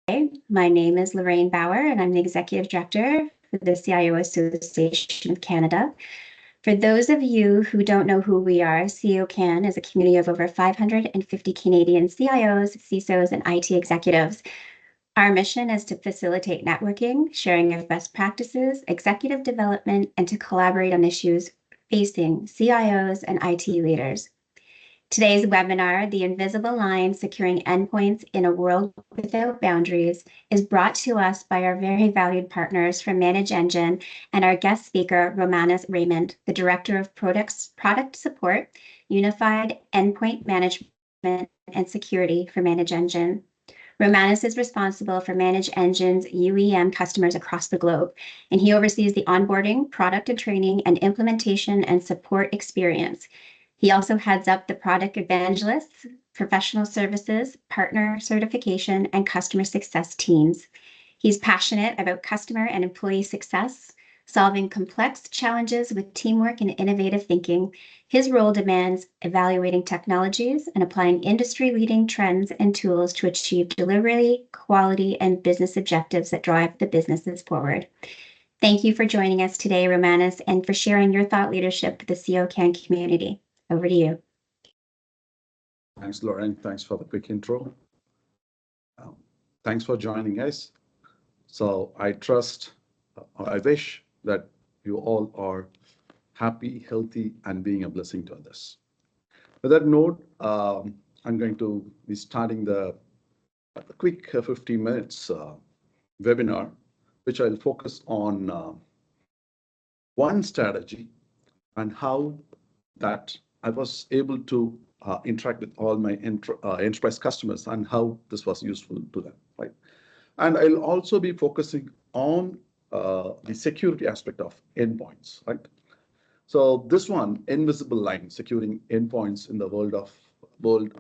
My name is Lorraine Bauer, and I'm the Executive Director for the CIO Association of Canada. For those of you who don't know who we are, CIO-CAN is a community of over 550 Canadian CIOs, CISOs, and IT executives. Our mission is to facilitate networking, sharing of best practices, executive development, and to collaborate on issues facing CIOs and IT leaders. Today's webinar, The Invisible Line, Securing Endpoints in a World Without Boundaries, is brought to us by our very valued partners from ManageEngine and our guest speaker, Romanus Raymond, the Director of Product Support, Unified Endpoint Management and Security for ManageEngine. Romanus is responsible for ManageEngine's UEM customers across the globe, and he oversees the onboarding, product and training, and implementation and support experience. He also heads up the product evangelists, professional services, partner certification, and customer success teams. He's passionate about customer and employee success, solving complex challenges with teamwork and innovative thinking. His role demands evaluating technologies and applying industry-leading trends and tools to achieve delivery, quality, and business objectives that drive the businesses forward. Thank you for joining us today, Romanus, and for sharing your thought leadership with the CIO-CAN community. Over to you. Thanks, Lauren. Thanks for the quick intro. Thanks for joining us. So I wish that you all are happy, healthy, and being a blessing to others. With that note, I'm going to be starting the quick 15 minutes webinar, which I'll focus on one strategy and how that I was able to interact with all my enterprise customers and how this was useful to them, right? And I'll also be focusing on the security aspect of endpoints, right? So this one, invisible line, securing endpoints in the world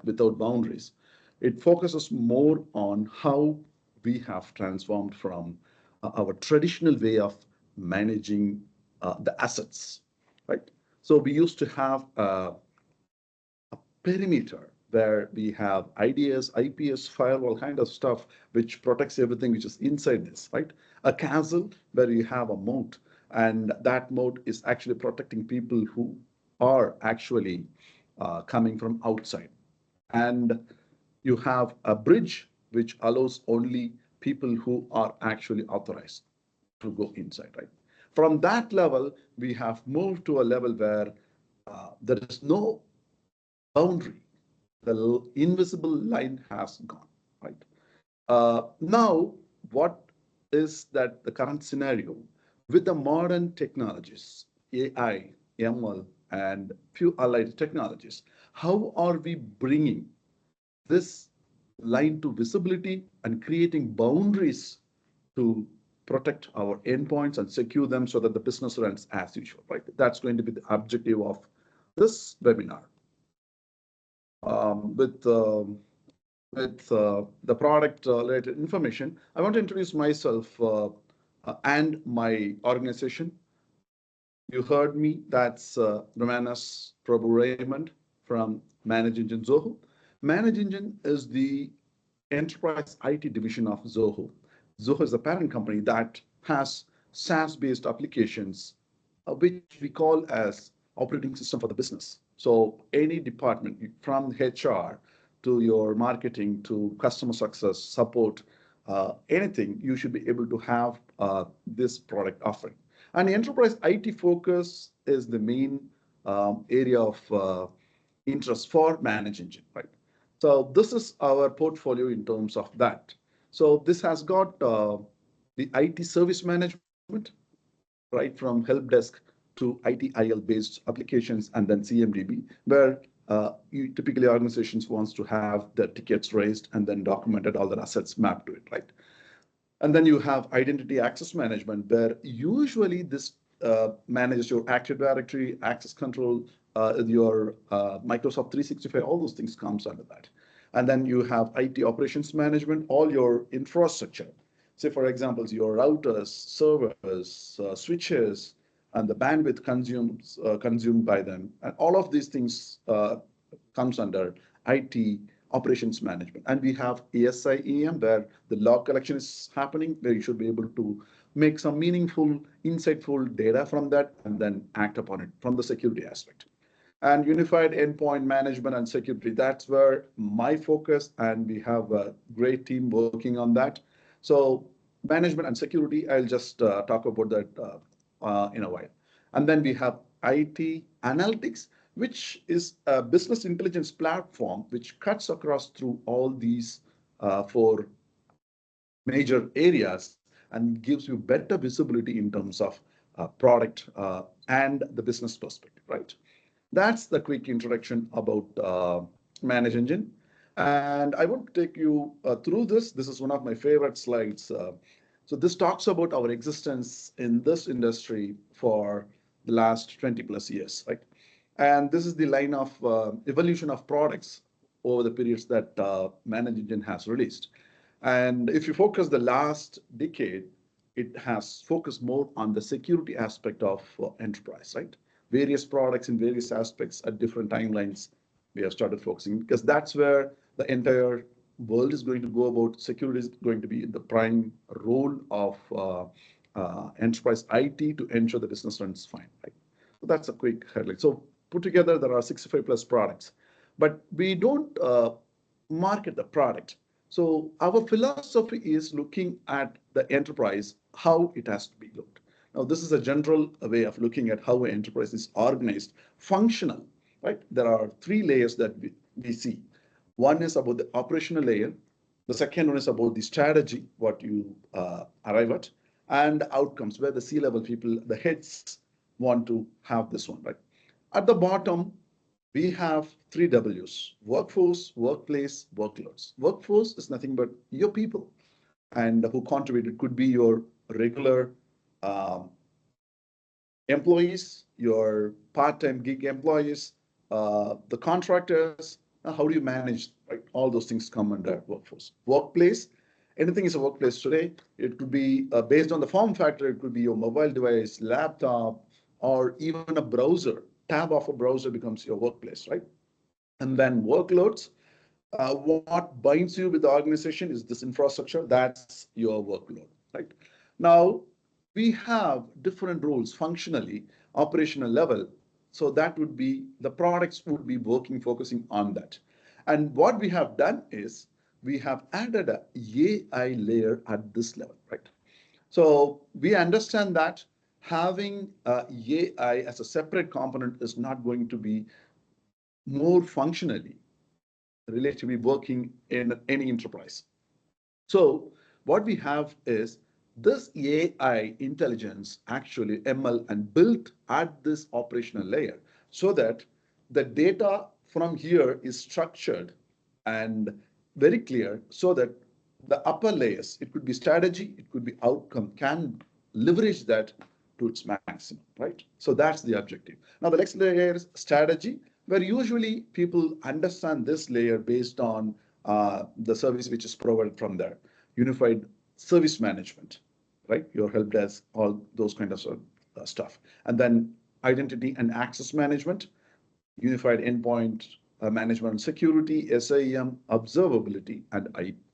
without boundaries, it focuses more on how we have transformed from our traditional way of managing the assets, right? So we used to have a perimeter where we have IDS, IPS, firewall kind of stuff, which protects everything which is inside this, right? A castle where you have a moat, and that moat is actually protecting people who are actually coming from outside. And you have a bridge which allows only people who are actually authorized to go inside, right? From that level, we have moved to a level where there is no boundary. The invisible line has gone, right? Now, what is that the current scenario with the modern technologies, AI, ML, and few allied technologies? How are we bringing this line to visibility and creating boundaries to protect our endpoints and secure them so that the business runs as usual, right? That's going to be the objective of this webinar. With the product related information, I want to introduce myself and my organization. You heard me, that's Romanus Prabhu Raymond from ManageEngine Zoho. ManageEngine is the enterprise IT division of Zoho. Zoho is a parent company that has SaaS-based applications, which we call as operating system for the business. So any department from HR to your marketing to customer success, support, anything, you should be able to have this product offering. And the enterprise IT focus is the main area of interest for ManageEngine, right? So this is our portfolio in terms of that. So this has got the IT service management, right, from help desk to ITIL based applications, and then CMDB, where typically organizations wants to have the tickets raised and then documented, all the assets mapped to it, right? And then you have identity access management, where usually this manages your Active Directory, access control, your Microsoft 365, all those things comes under that. And then you have IT operations management, all your infrastructure. Say, for example, your routers, servers, switches, and the bandwidth consumed by them. And all of these things comes under IT operations management. And we have ASIEM, where the log collection is happening, where you should be able to make some meaningful, insightful data from that and then act upon it from the security aspect. And unified endpoint management and security, that's where my focus, and we have a great team working on that. So management and security, I'll just talk about that in a while. And then we have IT analytics, which is a business intelligence platform which cuts across through all these four major areas and gives you better visibility in terms of product and the business perspective, right? That's the quick introduction about Manage Engine. And I want to take you through this. This is one of my favorite slides. So this talks about our existence in this industry for the last 20 plus years, right? And this is the line of evolution of products over the periods that Manage Engine has released. And if you focus the last decade, it has focused more on the security aspect of enterprise, right? Various products in various aspects at different timelines we have started focusing, because that's where the entire world is going to go about. Security is going to be the prime role of enterprise IT to ensure the business runs fine, right? So that's a quick headline. So put together, there are 65 plus products, but we don't market the product. So our philosophy is looking at the enterprise, how it has to be looked. Now, this is a general way of looking at how an enterprise is organized, functional, right? There are three layers that we see. One is about the operational layer. The second one is about the strategy, what you arrive at, and the outcomes, where the C-level people, the heads, want to have this one, right? At the bottom, we have three W's: workforce, workplace, workloads. Workforce is nothing but your people and who contributed. Could be your regular um, employees, your part-time gig employees, the contractors. How do you manage, right? All those things come under workforce. Workplace, anything is a workplace today. It could be based on the form factor. It could be your mobile device, laptop, or even a browser. Tab of a browser becomes your workplace, right? And then workloads. What binds you with the organization is this infrastructure. That's your workload, right? Now, we have different roles functionally, operational level. So that would be the products would be working, focusing on that. And what we have done is we have added a AI layer at this level, right? So we understand that having AI as a separate component is not going to be more functionally relatively working in any enterprise. So what we have is this AI intelligence, actually ML, and built at this operational layer so that the data from here is structured and very clear so that the upper layers, it could be strategy, it could be outcome, can leverage that to its maximum, right? So that's the objective. Now, the next layer is strategy, where usually people understand this layer based on the service which is provided from there. Unified service management, right? Your help desk, all those kind of stuff. And then identity and access management, unified endpoint management and security, SIEM, observability, and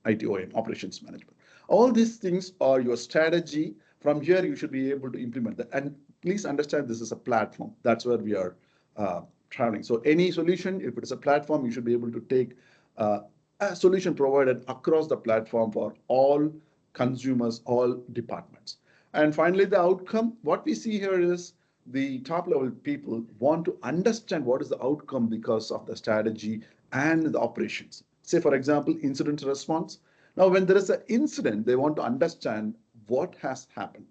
ITOM, operations management. All these things are your strategy. From here, you should be able to implement that. And please understand this is a platform. That's where we are traveling. So any solution, if it is a platform, you should be able to take a solution provided across the platform for all consumers, all departments. And finally, the outcome, what we see here is the top level people want to understand what is the outcome because of the strategy and the operations. Say, for example, incident response. Now, when there is an incident, they want to understand what has happened,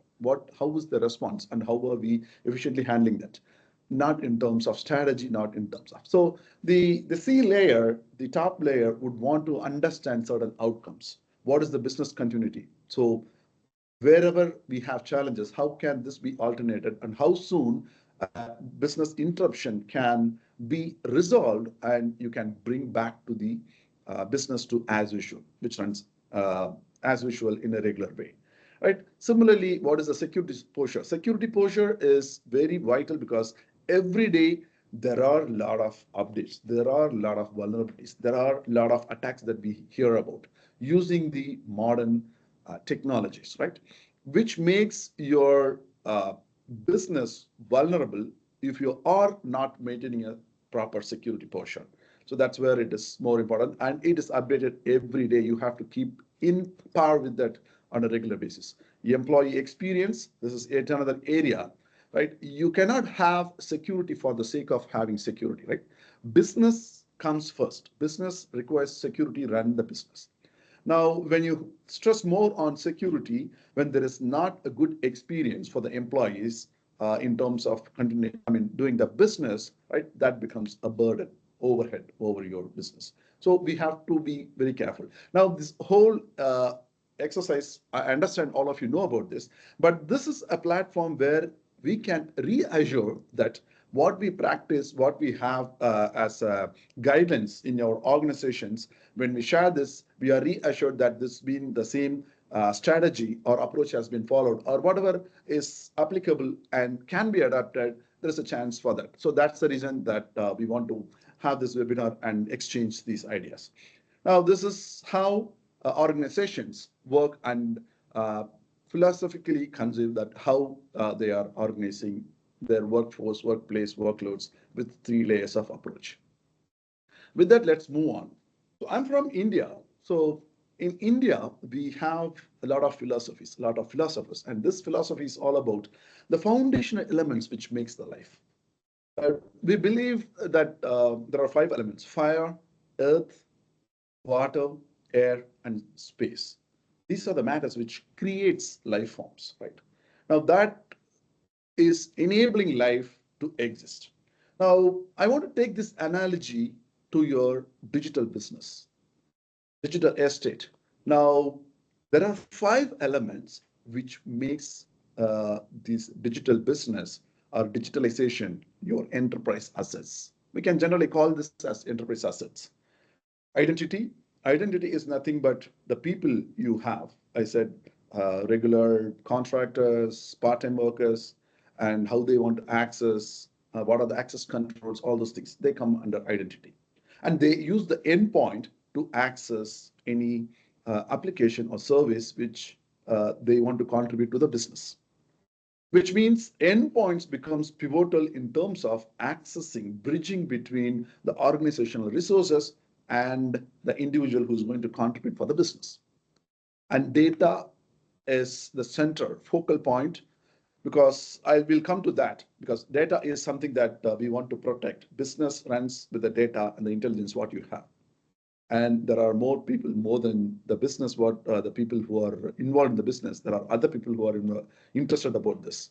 how was the response, and how are we efficiently handling that. Not in terms of strategy, not in terms of. So the C layer, the top layer, would want to understand certain outcomes. What is the business continuity? So wherever we have challenges, how can this be alternated, and how soon business interruption can be resolved and you can bring back to the business to as usual, which runs as usual in a regular way. Right. Similarly, what is the security posture? Security posture is very vital because every day there are a lot of updates, there are a lot of vulnerabilities, there are a lot of attacks that we hear about using the modern technologies, right? Which makes your business vulnerable if you are not maintaining a proper security posture. So that's where it is more important, and it is updated every day. You have to keep in par with that on a regular basis. Employee experience, this is yet another area, right? You cannot have security for the sake of having security, right? Business comes first. Business requires security, run the business. Now, when you stress more on security, when there is not a good experience for the employees in terms of continuing, doing the business, right, that becomes a burden, overhead over your business. So we have to be very careful. Now, this whole exercise, I understand all of you know about this, but this is a platform where we can reassure that what we practice, what we have as guidelines in our organizations, when we share this, we are reassured that this being the same strategy or approach has been followed, or whatever is applicable and can be adapted, there is a chance for that. So that's the reason that we want to have this webinar and exchange these ideas. Now, this is how organizations work and philosophically conceive that how they are organizing their workforce, workplace, workloads with 3 layers of approach. With that, let's move on. So I'm from India. So in India, we have a lot of philosophies, a lot of philosophers, and this philosophy is all about the foundational elements which makes the life. We believe that there are 5 elements: fire, earth, water, air, and space. These are the matters which creates life forms, right? Now that is enabling life to exist. Now, I want to take this analogy to your digital business, digital estate. Now, there are 5 elements which makes this digital business or digitalization your enterprise assets. We can generally call this as enterprise assets. Identity. Identity is nothing but the people you have. I said regular contractors, part-time workers, and how they want to access, what are the access controls, all those things. They come under identity. And they use the endpoint to access any application or service which they want to contribute to the business, which means endpoints becomes pivotal in terms of accessing, bridging between the organizational resources and the individual who's going to contribute for the business. And data is the center focal point, because I will come to that, because data is something that we want to protect. Business runs with the data and the intelligence what you have. And there are more people, more than the business, what the people who are involved in the business. There are other people who are interested about this,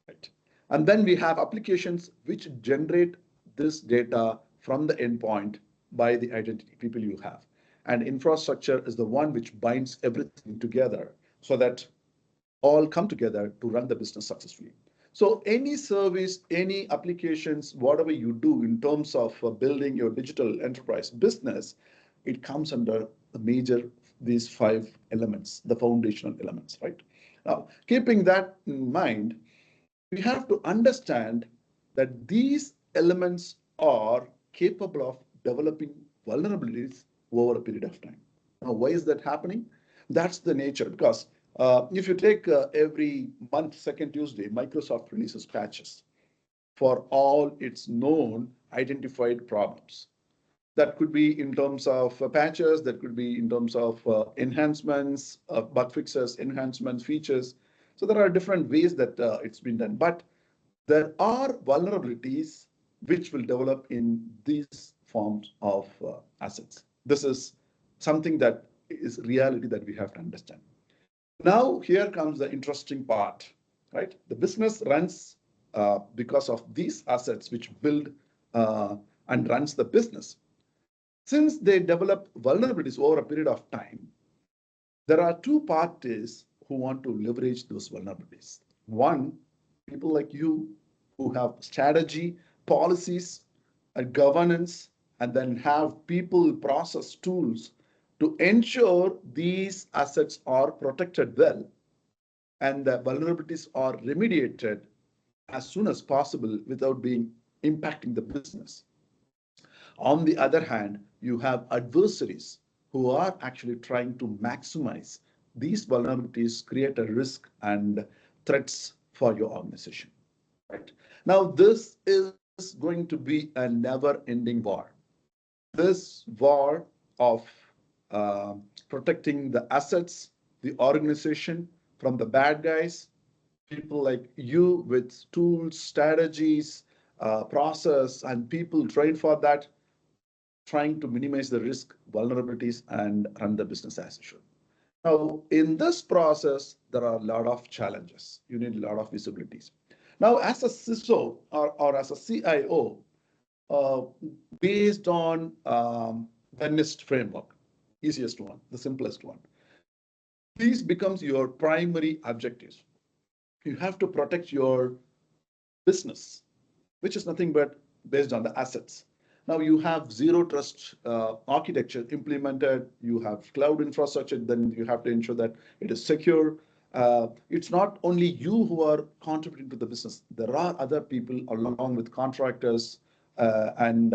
right? And then we have applications which generate this data from the endpoint by the identity people you have. And infrastructure is the one which binds everything together so that all come together to run the business successfully. So any service, any applications, whatever you do in terms of building your digital enterprise business, it comes under the major, these 5 elements, the foundational elements, right? Now, keeping that in mind, we have to understand that these elements are capable of developing vulnerabilities over a period of time. Now, why is that happening? That's the nature, because if you take every month, second Tuesday, Microsoft releases patches for all its known identified problems. That could be in terms of patches, that could be in terms of enhancements, bug fixes, enhancements, features. So there are different ways that it's been done. But there are vulnerabilities which will develop in these forms of assets. This is something that is reality that we have to understand. Now, here comes the interesting part, right? The business runs because of these assets which build and runs the business. Since they develop vulnerabilities over a period of time, there are 2 parties who want to leverage those vulnerabilities. One, people like you who have strategy, policies, and governance, and then have people, process, tools to ensure these assets are protected well and the vulnerabilities are remediated as soon as possible without being impacting the business. On the other hand, you have adversaries who are actually trying to maximize these vulnerabilities, create a risk and threats for your organization. Right. Now, this is going to be a never-ending war. This war of uh, protecting the assets, the organization from the bad guys, people like you with tools, strategies, process, and people trained for that, trying to minimize the risk, vulnerabilities, and run the business as usual. Now, in this process, there are a lot of challenges. You need a lot of visibilities. Now, as a CISO or as a CIO, uh, based on the NIST framework, easiest one, the simplest one, these becomes your primary objectives. You have to protect your business, which is nothing but based on the assets. Now you have zero trust architecture implemented, you have cloud infrastructure, then you have to ensure that it is secure. It's not only you who are contributing to the business. There are other people along with contractors and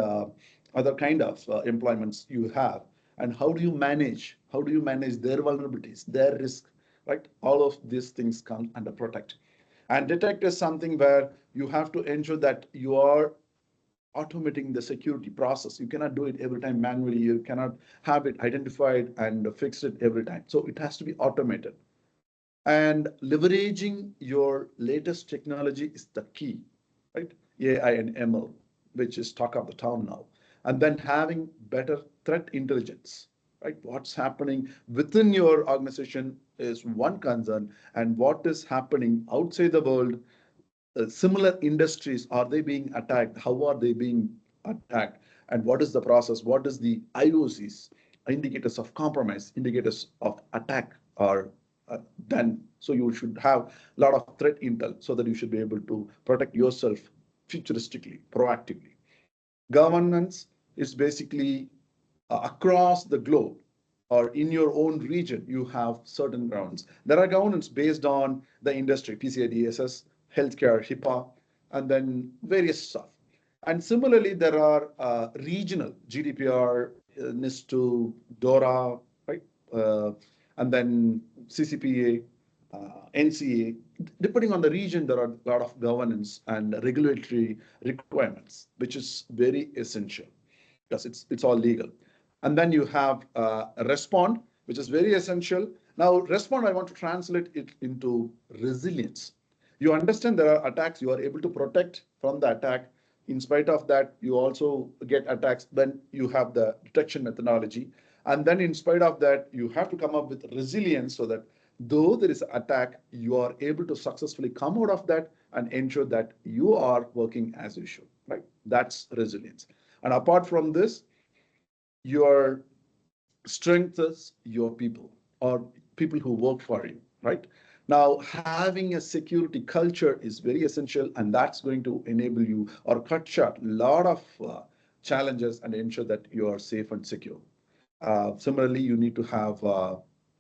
other kind of employments you have. And how do you manage? How do you manage their vulnerabilities, their risk, right? All of these things come under protect. And detect is something where you have to ensure that you are automating the security process. You cannot do it every time manually. You cannot have it identified and fix it every time. So it has to be automated. And leveraging your latest technology is the key, right? AI and ML, which is talk of the town now. And then having better threat intelligence, right? What's happening within your organization is one concern, and what is happening outside the world, similar industries, are they being attacked? How are they being attacked? And what is the process? What is the IOCs, indicators of compromise, indicators of attack are done? So you should have a lot of threat intel so that you should be able to protect yourself futuristically, proactively. Governance is basically across the globe or in your own region, you have certain grounds. There are governance based on the industry, PCI DSS, healthcare, HIPAA, and then various stuff. And similarly, there are regional GDPR, NIS2, DORA, right? Uh, and then CCPA, NCA. Depending on the region, there are a lot of governance and regulatory requirements, which is very essential because it's all legal. And then you have respond, which is very essential. Now, respond, I want to translate it into resilience. You understand there are attacks, you are able to protect from the attack. In spite of that, you also get attacks. Then you have the detection methodology. And then in spite of that, you have to come up with resilience so that though there is an attack, you are able to successfully come out of that and ensure that you are working as you should, right? That's resilience. And apart from this, your strength is your people or people who work for you, right? Now, having a security culture is very essential, and that's going to enable you or cut short a lot of challenges and ensure that you are safe and secure. Similarly, you need to have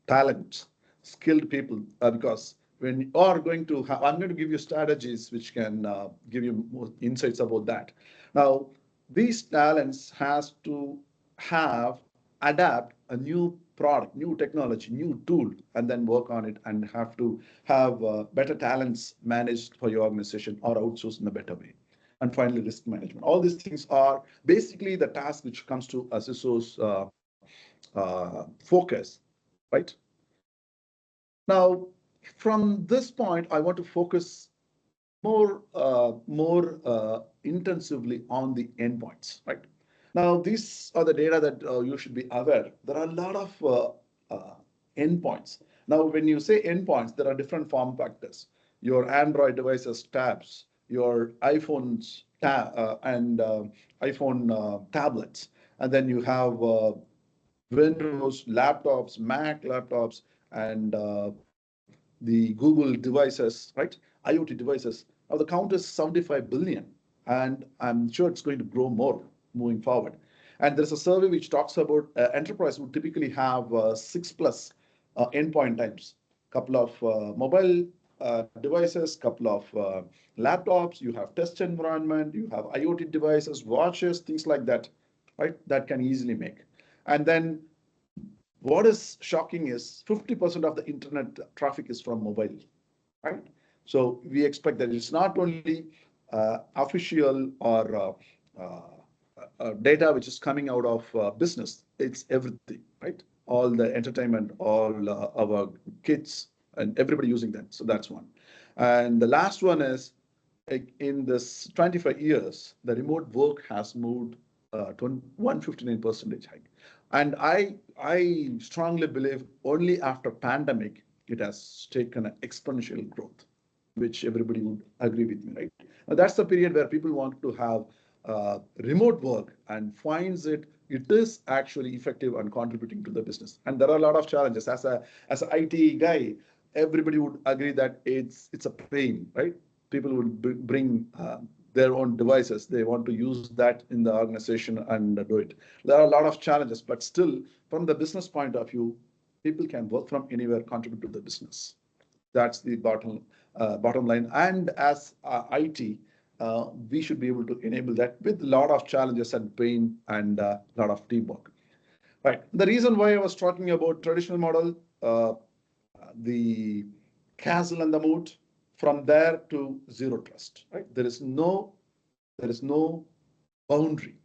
talent, skilled people, because when you are going to have, I'm going to give you strategies which can give you more insights about that. Now, these talents has to have, adapt a new product, new technology, new tool, and then work on it and have to have better talents managed for your organization or outsourced in a better way. And finally, risk management. All these things are basically the task which comes to a CISO's focus, right? Now, from this point, I want to focus more intensively on the endpoints, right? Now, these are the data that you should be aware. There are a lot of endpoints. Now, when you say endpoints, there are different form factors. Your Android devices, tabs, your iPhones and iPhone tablets, and then you have Windows laptops, Mac laptops, and the Google devices, right? IoT devices. Now the count is 75 billion, and I'm sure it's going to grow more moving forward. And there's a survey which talks about enterprise would typically have 6+ endpoint types, couple of mobile devices, couple of laptops, you have test environment, you have IoT devices, watches, things like that, right? That can easily make. And then what is shocking is 50% of the internet traffic is from mobile, right? So we expect that it's not only official or data which is coming out of business, it's everything, right? All the entertainment, all our kids and everybody using that. So that's one. And the last one is like in this 25 years, the remote work has moved 159% hike. And I strongly believe only after pandemic, it has taken an exponential growth, which everybody would agree with me, right? Now, that's the period where people want to have remote work and finds it is actually effective and contributing to the business. And there are a lot of challenges. As an IT guy, everybody would agree that it's a pain, right? People would bring their own devices. They want to use that in the organization and do it. There are a lot of challenges, but still, from the business point of view, people can work from anywhere, contribute to the business. That's the bottom line. And as IT, we should be able to enable that with a lot of challenges and pain and a lot of teamwork. Right. The reason why I was talking about traditional model, the castle and the moat, from there to zero trust. Right. There is no boundary.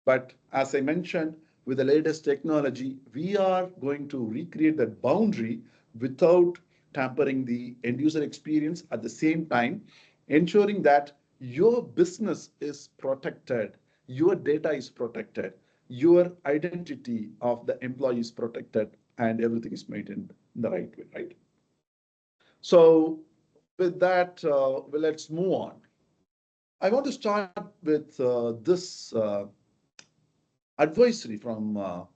But as I mentioned, with the latest technology, we are going to recreate that boundary without tampering the end user experience at the same time, ensuring that your business is protected, your data is protected, your identity of the employee is protected, and everything is maintained in the right way, right? So with that, well, let's move on. I want to start with this advisory from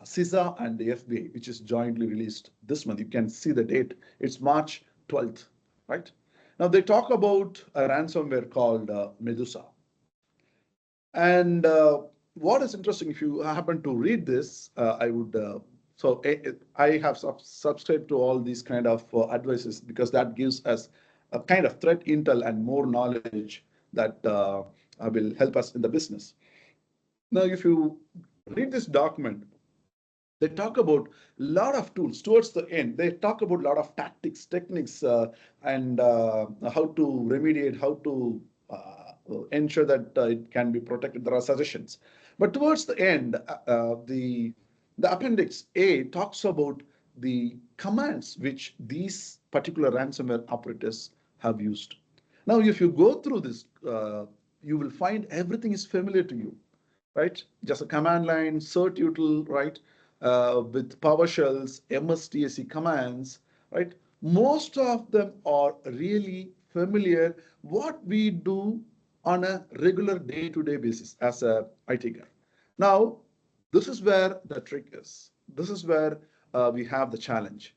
CISA and the FBI, which is jointly released this month. You can see the date. It's March 12th, right? Now they talk about a ransomware called Medusa. And what is interesting, if you happen to read this, I would. I have subscribed to all these kind of advices because that gives us a kind of threat intel and more knowledge that will help us in the business. Now, if you read this document, they talk about a lot of tools towards the end. They talk about a lot of tactics, techniques, and how to remediate, how to ensure that it can be protected. There are suggestions, but towards the end, the appendix A talks about the commands which these particular ransomware operators have used. Now, if you go through this, you will find everything is familiar to you, right? Just a command line, cert util, right? With PowerShells, MSTSC commands, right? Most of them are really familiar what we do on a regular day-to-day basis as a IT guy. Now, this is where the trick is. This is where we have the challenge.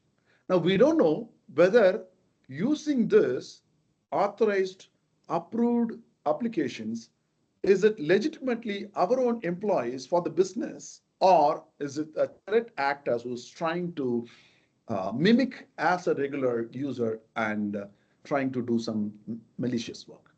Now, we don't know whether using this authorized, approved applications, is it legitimately our own employees for the business, or is it a threat actor who's trying to mimic as a regular user and trying to do some malicious work?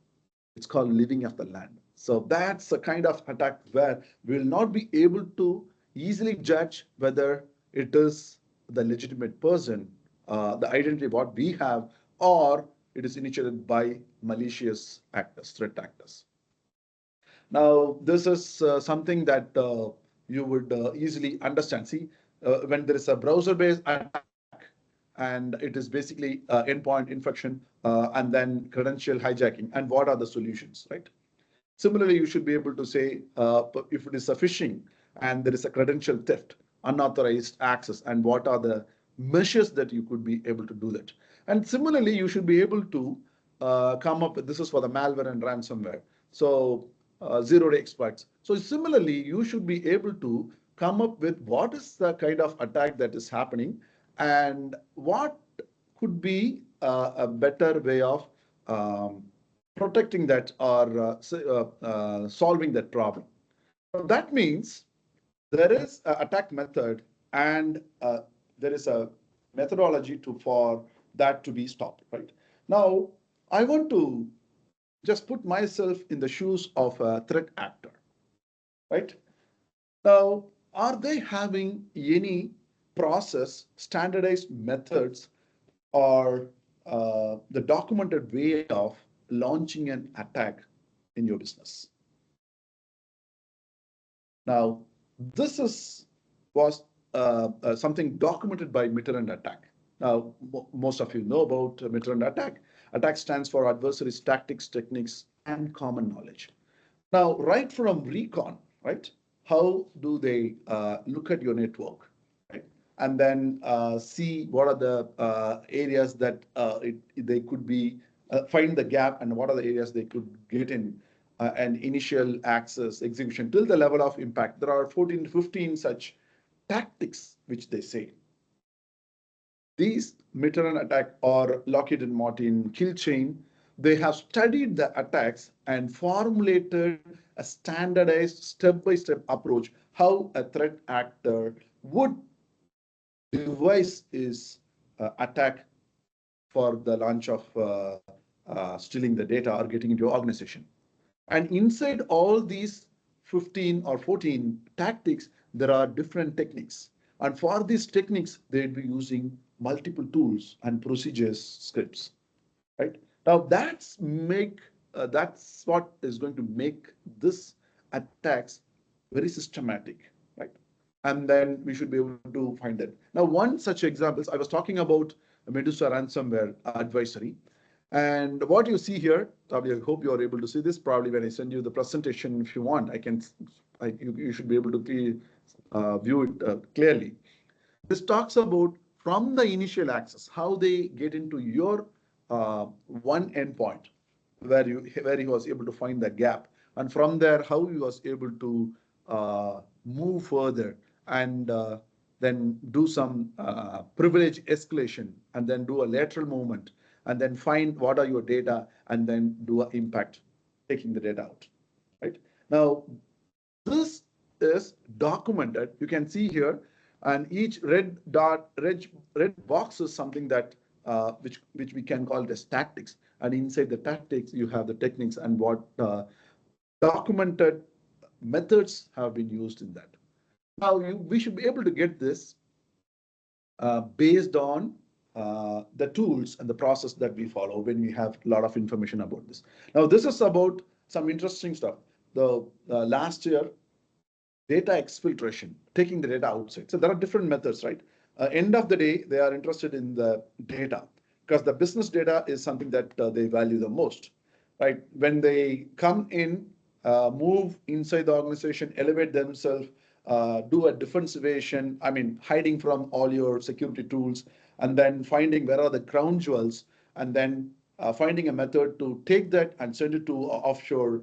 It's called living off the land. So that's a kind of attack where we'll not be able to easily judge whether it is the legitimate person, the identity what we have, or it is initiated by malicious actors, threat actors. Now, this is something that you would easily understand. See, when there is a browser-based attack, and it is basically endpoint infection and then credential hijacking, and what are the solutions, right? Similarly, you should be able to say if it is a phishing and there is a credential theft, unauthorized access, and what are the measures that you could be able to do that. And similarly, you should be able to come up with, this is for the malware and ransomware. So zero-day exploits. So similarly, you should be able to come up with what is the kind of attack that is happening and what could be a better way of protecting that or solving that problem. So that means there is an attack method and there is a methodology for that to be stopped, right? Now, I want to just put myself in the shoes of a threat actor, right? Now, are they having any process, standardized methods, or the documented way of launching an attack in your business? Now, this was something documented by Mitter attack. Now, most of you know about Mitter attack. Attack stands for adversaries, tactics, techniques, and common knowledge. Now, right from recon, right? How do they look at your network, right? And then see what are the areas that they could be, find the gap, and what are the areas they could get in, and initial access, execution, till the level of impact. There are 14 to 15 such tactics which they say. These Mitterrand attack or Lockheed and Martin kill chain, they have studied the attacks and formulated a standardized step-by-step approach how a threat actor would devise his attack for the launch of stealing the data or getting into your organization. And inside all these 15 or 14 tactics, there are different techniques. And for these techniques, they'd be using multiple tools and procedures scripts, right? Now that's what is going to make this attacks very systematic, right? And then we should be able to find that. Now, one such example, I was talking about Medusa ransomware advisory. And what you see here, probably I hope you are able to see this. Probably when I send you the presentation, if you want, you should be able to view it clearly. This talks about from the initial access, how they get into your one endpoint where he was able to find the gap, and from there how he was able to move further and then do some privilege escalation, and then do a lateral movement, and then find what are your data, and then do an impact, taking the data out. Right now, this is documented. You can see here, and each red box is something that which we can call it as tactics. And inside the tactics, you have the techniques and what documented methods have been used in that. Now, we should be able to get this based on the tools and the process that we follow when we have a lot of information about this. Now, this is about some interesting stuff. The last year, data exfiltration, taking the data outside. So there are different methods, right? End of the day, they are interested in the data because the business data is something that they value the most, right? When they come in, move inside the organization, elevate themselves, do a defensivation, I mean, hiding from all your security tools, and then finding where are the crown jewels, and then finding a method to take that and send it to offshore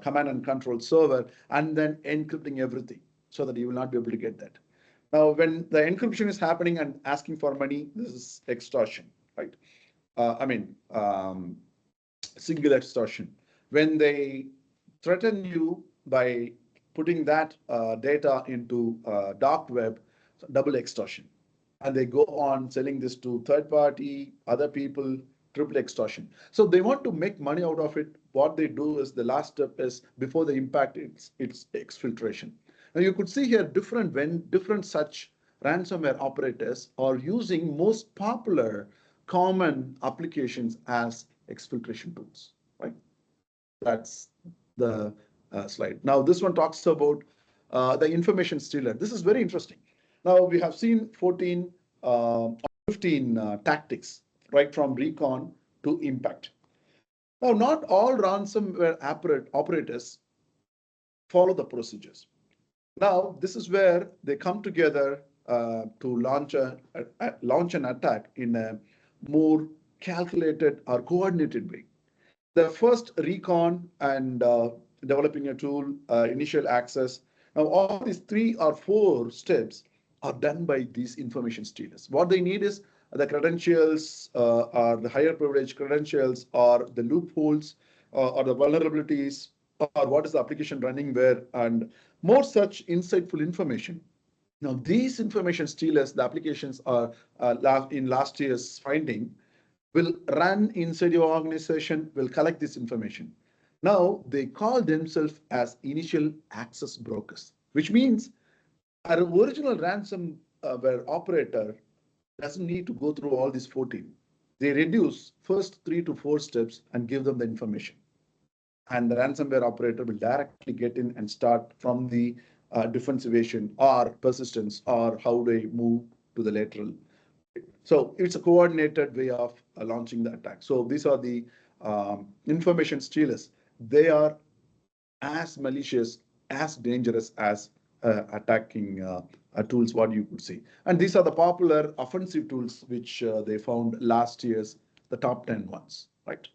command and control server, and then encrypting everything so that you will not be able to get that. Now, when the encryption is happening and asking for money, this is extortion, right? I mean, single extortion. When they threaten you by putting that data into dark web, double extortion. And they go on selling this to third party, other people, triple extortion. So they want to make money out of it. What they do is the last step is before the impact, it's exfiltration. Now you could see here different such ransomware operators are using most popular common applications as exfiltration tools, right? That's the slide. Now, this one talks about the information stealer. This is very interesting. Now, we have seen 14 or 15 tactics, right from recon to impact. Now, not all ransomware operators follow the procedures. Now, this is where they come together to launch an attack in a more calculated or coordinated way. The first recon and developing a tool, initial access. Now, all these 3 or 4 steps are done by these information stealers. What they need is the credentials or the higher privilege credentials or the loopholes or the vulnerabilities or what is the application running where, and more such insightful information. Now, these information stealers, the applications are in last year's finding, will run inside your organization, will collect this information. Now, they call themselves as initial access brokers, which means our original ransomware operator doesn't need to go through all these 14. They reduce first 3 to 4 steps and give them the information. And the ransomware operator will directly get in and start from the defensivation or persistence or how they move to the lateral. So it's a coordinated way of launching the attack. So these are the information stealers. They are as malicious, as dangerous as attacking tools, what you could see. And these are the popular offensive tools which they found last year's the top 10 ones, right?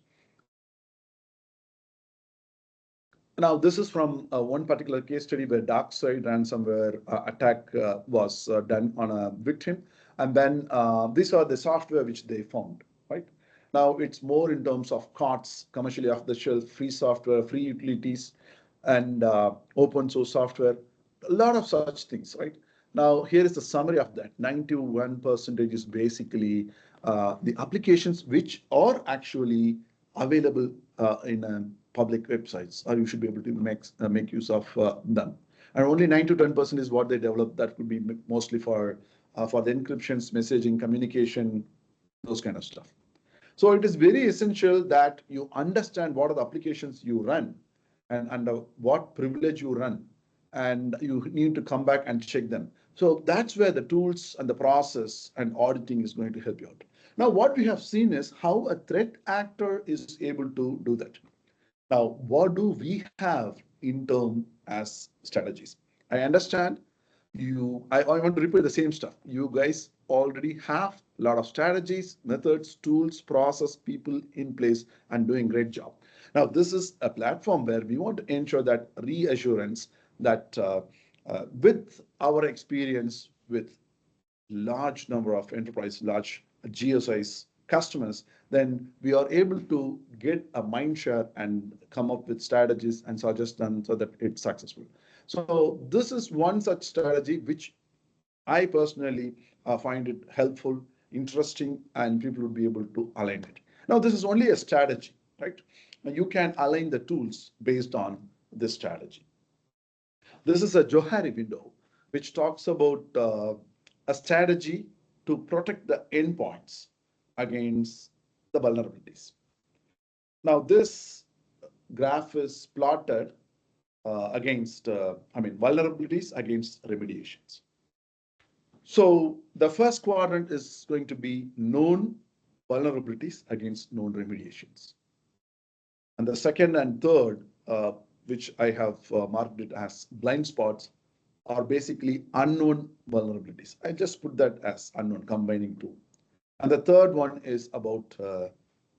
Now, this is from one particular case study where dark side ransomware attack was done on a victim. And then these are the software which they found, right? Now, it's more in terms of COTS, commercially off the shelf, free software, free utilities, and open source software, a lot of such things, right? Now, here is the summary of that. 91% is basically the applications which are actually available in public websites, or you should be able to make use of them. And only 9 to 10% is what they develop. That could be mostly for the encryptions, messaging, communication, those kind of stuff. So it is very essential that you understand what are the applications you run and under what privilege you run. And you need to come back and check them. So that's where the tools and the process and auditing is going to help you out. Now, what we have seen is how a threat actor is able to do that. Now, what do we have in term as strategies? I understand I want to repeat the same stuff. You guys already have a lot of strategies, methods, tools, process, people in place and doing great job. Now, this is a platform where we want to ensure that reassurance that with our experience with large number of enterprise, large GSIs customers, then we are able to get a mind share and come up with strategies and suggest them so that it's successful. So this is one such strategy which I personally find it helpful, interesting, and people would be able to align it. Now, this is only a strategy, right? You can align the tools based on this strategy. This is a Johari window, which talks about a strategy to protect the endpoints against the vulnerabilities. Now, this graph is plotted vulnerabilities against remediations. So the first quadrant is going to be known vulnerabilities against known remediations. And the second and third, which I have marked it as blind spots, are basically unknown vulnerabilities. I just put that as unknown, combining two. And the third one is about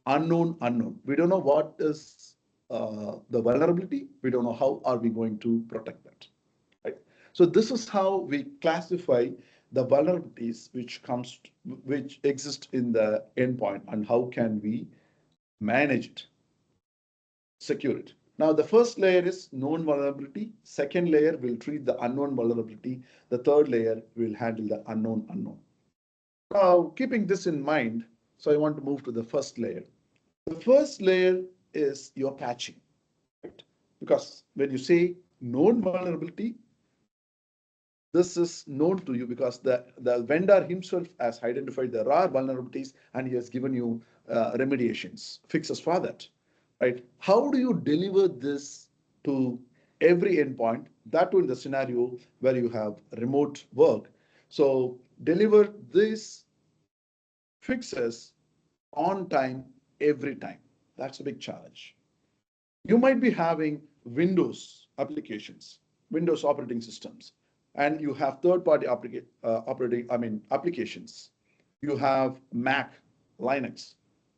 unknown. We don't know what is the vulnerability. We don't know how are we going to protect that. Right? So this is how we classify the vulnerabilities which exist in the endpoint and how can we manage it, secure it. Now, the first layer is known vulnerability. Second layer will treat the unknown vulnerability. The third layer will handle the unknown. Now, keeping this in mind, so I want to move to the first layer. The first layer is your patching, right? Because when you say known vulnerability, this is known to you because the vendor himself has identified there are vulnerabilities and he has given you remediations, fixes for that, right? How do you deliver this to every endpoint? That too in the scenario where you have remote work. So deliver these fixes on time, every time. That's a big challenge. You might be having Windows applications, Windows operating systems, and you have third-party applications. You have Mac, Linux,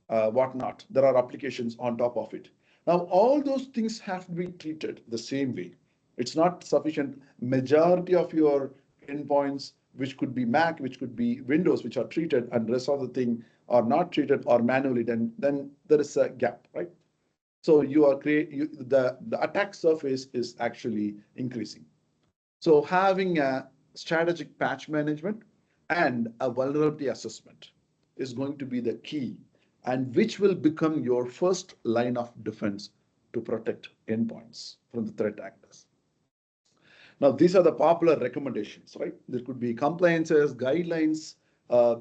whatnot. There are applications on top of it. Now, all those things have to be treated the same way. It's not sufficient. Majority of your endpoints, which could be Mac, which could be Windows, which are treated, and rest of the thing are not treated or manually, then there is a gap, right? So the attack surface is actually increasing. So having a strategic patch management and a vulnerability assessment is going to be the key and which will become your first line of defense to protect endpoints from the threat actors. Now, these are the popular recommendations, right? There could be compliances, guidelines.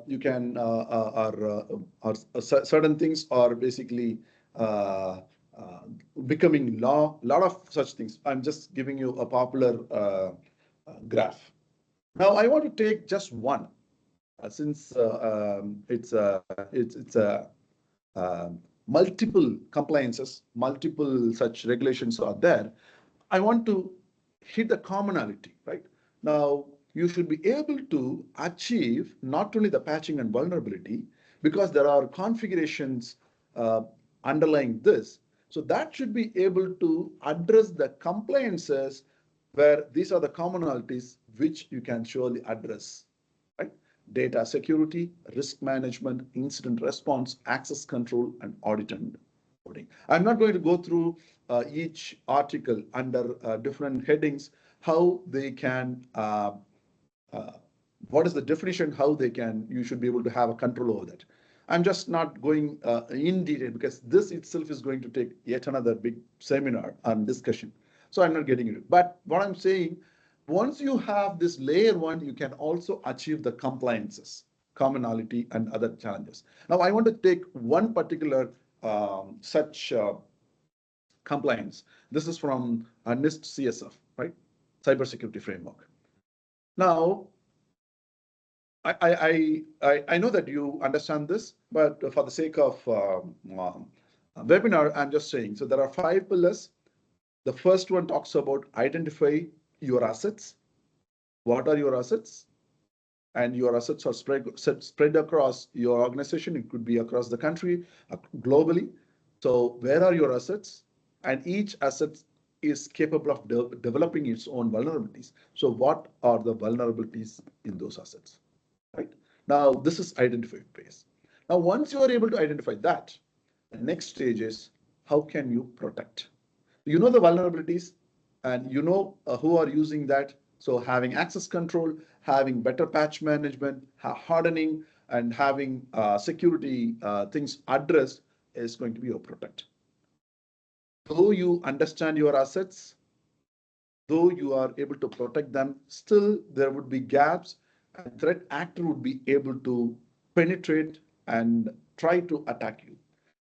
You can or certain things are basically uh, uh, becoming law. A lot of such things. I'm just giving you a popular graph. Now, I want to take just one, since it's multiple compliances, multiple such regulations are there. I want to hit the commonality, right? Now, you should be able to achieve not only the patching and vulnerability, because there are configurations uh, underlying this. So that should be able to address the compliances where these are the commonalities which you can surely address, right? Data security, risk management, incident response, access control, and audit and reporting. I'm not going to go through each article under different headings, how they can, uh, what is the definition, how they can, you should be able to have a control over that. I'm just not going in detail because this itself is going to take yet another big seminar and discussion. So I'm not getting into it. But what I'm saying, once you have this layer one, you can also achieve the compliances, commonality, and other challenges. Now, I want to take one particular such compliance. This is from NIST CSF, right? Cybersecurity Framework. Now, I know that you understand this, but for the sake of webinar, I'm just saying. So there are 5 pillars. The first one talks about identify your assets. What are your assets? And your assets are spread across your organization. It could be across the country, globally. So where are your assets? And each asset is capable of developing its own vulnerabilities. So what are the vulnerabilities in those assets? Right? Now, this is identify phase. Now, once you are able to identify that, the next stage is how can you protect? You know the vulnerabilities and you know who are using that. So having access control, having better patch management, hardening, and having security things addressed is going to be your protect. Though you understand your assets, though you are able to protect them, still there would be gaps and threat actor would be able to penetrate and try to attack you.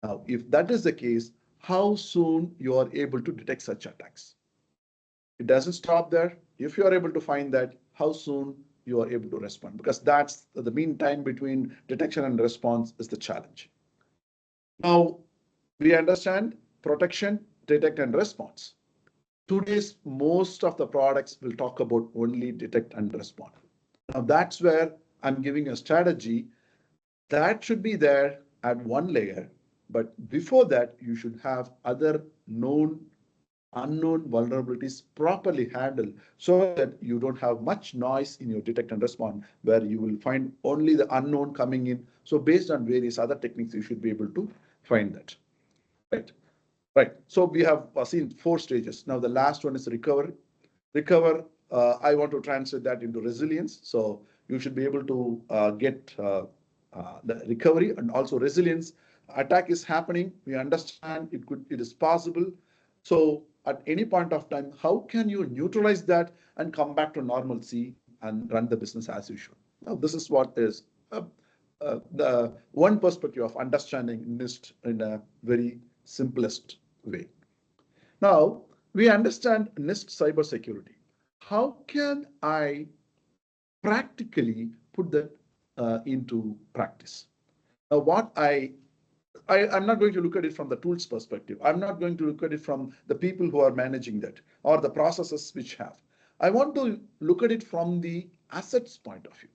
Now, if that is the case, how soon you are able to detect such attacks? It doesn't stop there. If you are able to find that, how soon you are able to respond? Because that's the mean time between detection and response is the challenge. Now, we understand protection, detect, and response. Today's most of the products will talk about only detect and respond. Now that's where I'm giving a strategy that should be there at one layer, but before that, you should have other known, unknown vulnerabilities properly handled so that you don't have much noise in your detect and respond where you will find only the unknown coming in. So based on various other techniques, you should be able to find that, right? Right. So we have seen 4 stages. Now the last one is recovery. Recover, I want to translate that into resilience. So you should be able to get the recovery and also resilience. Attack is happening. We understand it is possible. So at any point of time, how can you neutralize that and come back to normalcy and run the business as usual? Now this is what is the one perspective of understanding NIST in a very simplest way. Now, we understand NIST cybersecurity. How can I practically put that into practice? Now, I'm not going to look at it from the tools perspective. I'm not going to look at it from the people who are managing that or the processes which have. I want to look at it from the assets point of view.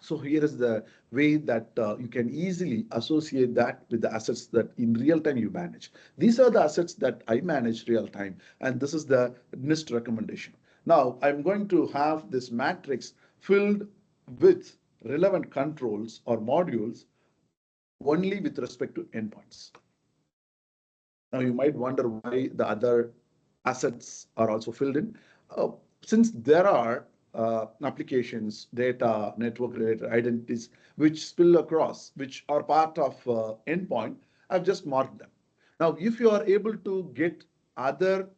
So here is the way that you can easily associate that with the assets that in real time you manage. These are the assets that I manage real time, and this is the NIST recommendation. Now I'm going to have this matrix filled with relevant controls or modules only with respect to endpoints. Now you might wonder why the other assets are also filled in. Since there are applications, data, network-related identities, which spill across, which are part of endpoint. I've just marked them. Now, if you are able to get other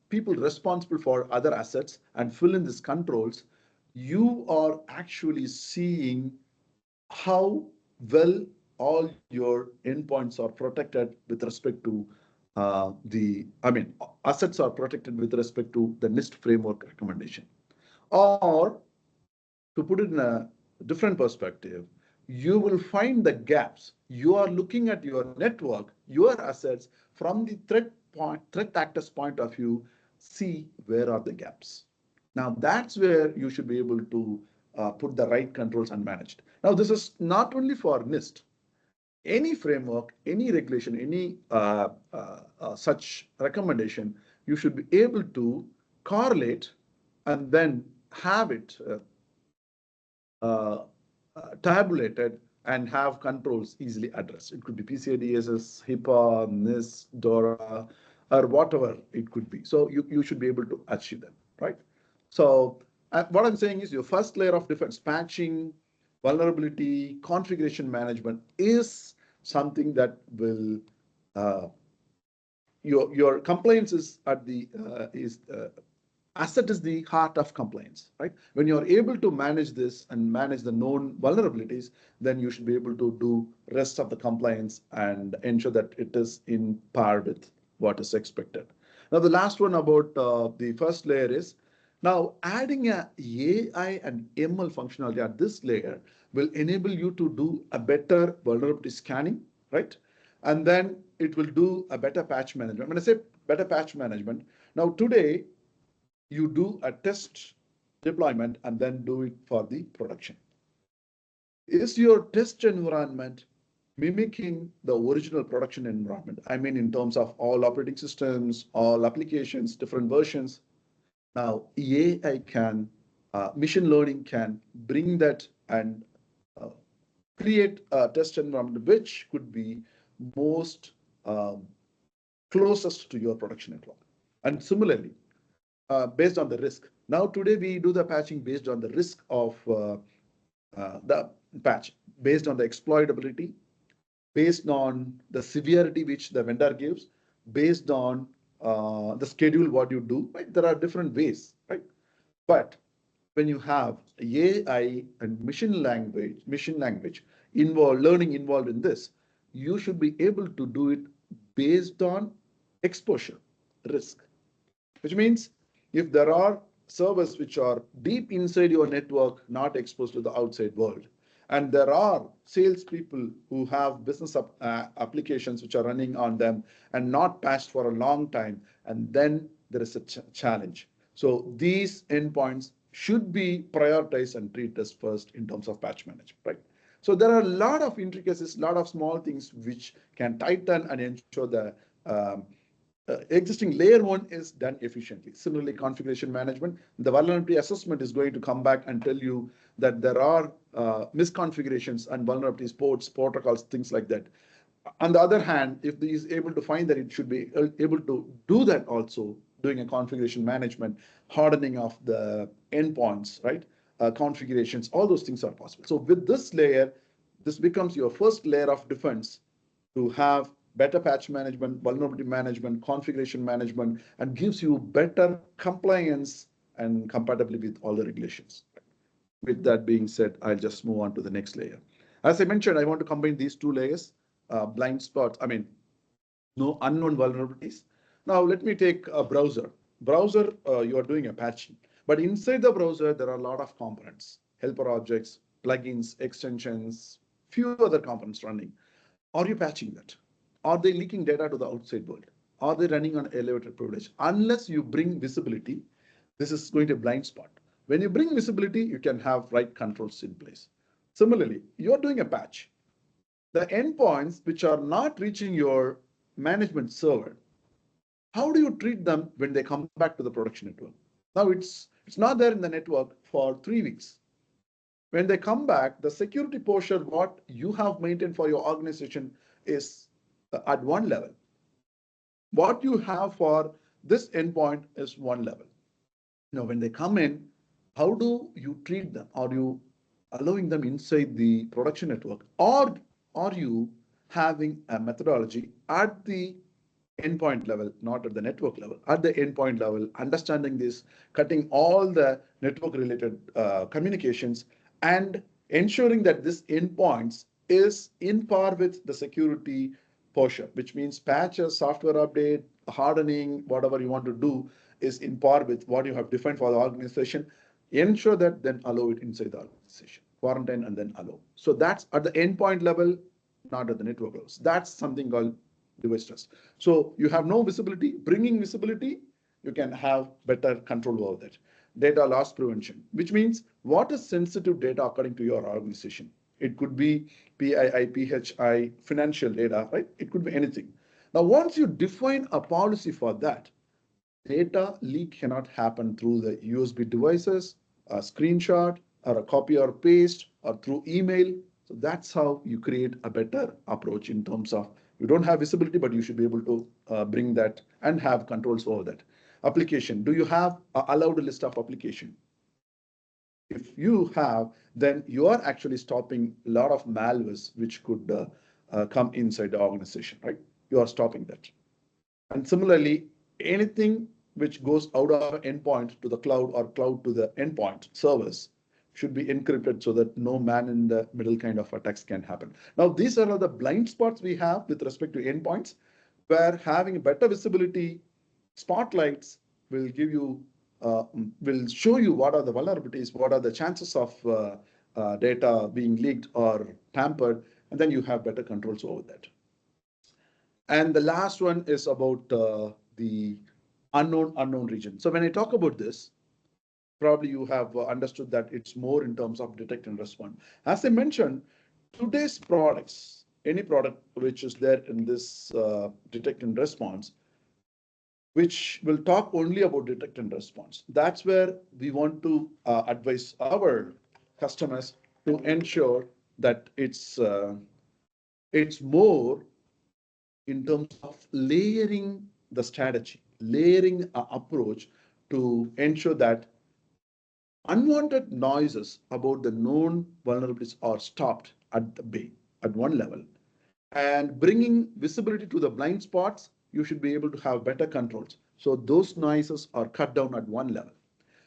people responsible for other assets and fill in these controls, you are actually seeing how well all your endpoints are protected with respect to assets are protected with respect to the NIST framework recommendation. Or to put it in a different perspective, you will find the gaps. You are looking at your network, your assets from the threat actor's point of view, see where are the gaps. Now that's where you should be able to put the right controls and manage it. Now this is not only for NIST. Any framework, any regulation, any such recommendation, you should be able to correlate and then have it uh, tabulated and have controls easily addressed. It could be PCI DSS, HIPAA, NIST, DORA, or whatever it could be. So you should be able to achieve them, right? So what I'm saying is your first layer of defense, patching, vulnerability, configuration management is something that will your compliance is at the asset is the heart of compliance, right? When you're able to manage this and manage the known vulnerabilities, then you should be able to do rest of the compliance and ensure that it is in par with what is expected. Now, the last one about the first layer is now adding a AI and ML functionality at this layer will enable you to do a better vulnerability scanning, right? And then it will do a better patch management. When I say better patch management, now today you do a test deployment and then do it for the production. Is your test environment mimicking the original production environment? I mean, in terms of all operating systems, all applications, different versions. Now, AI can, machine learning can bring that and uh, create a test environment which could be most closest to your production environment. And similarly, based on the risk. Now, today we do the patching based on the risk of the patch, based on the exploitability, based on the severity which the vendor gives, based on the schedule what you do. Right? There are different ways, right? But when you have AI and machine language involved, learning involved in this, you should be able to do it based on exposure risk, which means if there are servers which are deep inside your network, not exposed to the outside world, and there are salespeople who have business applications which are running on them and not patched for a long time, and then there is a challenge. So these endpoints should be prioritized and treated as first in terms of patch management, right? So there are a lot of intricacies, a lot of small things which can tighten and ensure the existing layer one is done efficiently. Similarly, configuration management, the vulnerability assessment is going to come back and tell you that there are misconfigurations and vulnerabilities, ports, protocols, things like that. On the other hand, if he is able to find that, it should be able to do that also, doing a configuration management, hardening of the endpoints, right? Configurations, all those things are possible. So with this layer, this becomes your first layer of defense to have better patch management, vulnerability management, configuration management, and gives you better compliance and compatibility with all the regulations. With that being said, I'll just move on to the next layer. As I mentioned, I want to combine these two layers, blind spots, no unknown vulnerabilities. Now, let me take a browser. Browser, you are doing a patching, but inside the browser, there are a lot of components, helper objects, plugins, extensions, few other components running. Are you patching that? Are they leaking data to the outside world? Are they running on elevated privilege? Unless you bring visibility, this is going to be a blind spot. When you bring visibility, you can have right controls in place. Similarly, you're doing a patch. The endpoints which are not reaching your management server, how do you treat them when they come back to the production network? Now it's not there in the network for 3 weeks. When they come back, the security posture, what you have maintained for your organization is at one level. What you have for this endpoint is one level. Now, when they come in, how do you treat them? Are you allowing them inside the production network, or are you having a methodology at the endpoint level, not at the network level, at the endpoint level, understanding this, cutting all the network related communications, and ensuring that this endpoints is in par with the security posture, which means patches, software update, hardening, whatever you want to do is in par with what you have defined for the organization. Ensure that, then allow it inside the organization. Quarantine and then allow. So that's at the endpoint level, not at the network level. So that's something called device trust. So you have no visibility. Bringing visibility, you can have better control over that. Data loss prevention, which means what is sensitive data according to your organization. It could be PII, PHI, financial data, right? It could be anything. Now, once you define a policy for that, data leak cannot happen through the USB devices, a screenshot, or a copy or paste, or through email. So that's how you create a better approach in terms of you don't have visibility, but you should be able to bring that and have controls over that. Application. Do you have a allowed list of application? If you have, then you are actually stopping a lot of malwares which could come inside the organization, right? You are stopping that. And similarly, anything which goes out of endpoint to the cloud or cloud to the endpoint service should be encrypted so that no man in the middle kind of attacks can happen. Now, these are the blind spots we have with respect to endpoints, where having better visibility, spotlights will give you, will show you what are the vulnerabilities, what are the chances of data being leaked or tampered, and then you have better controls over that. And the last one is about the unknown region. So when I talk about this, probably you have understood that it's more in terms of detect and respond. As I mentioned, today's products, any product which is there in this detect and response, which will talk only about detect and response. That's where we want to advise our customers to ensure that it's more in terms of layering the strategy, layering an approach to ensure that unwanted noises about the known vulnerabilities are stopped at the bay, at one level. And bringing visibility to the blind spots, you should be able to have better controls. So those noises are cut down at one level.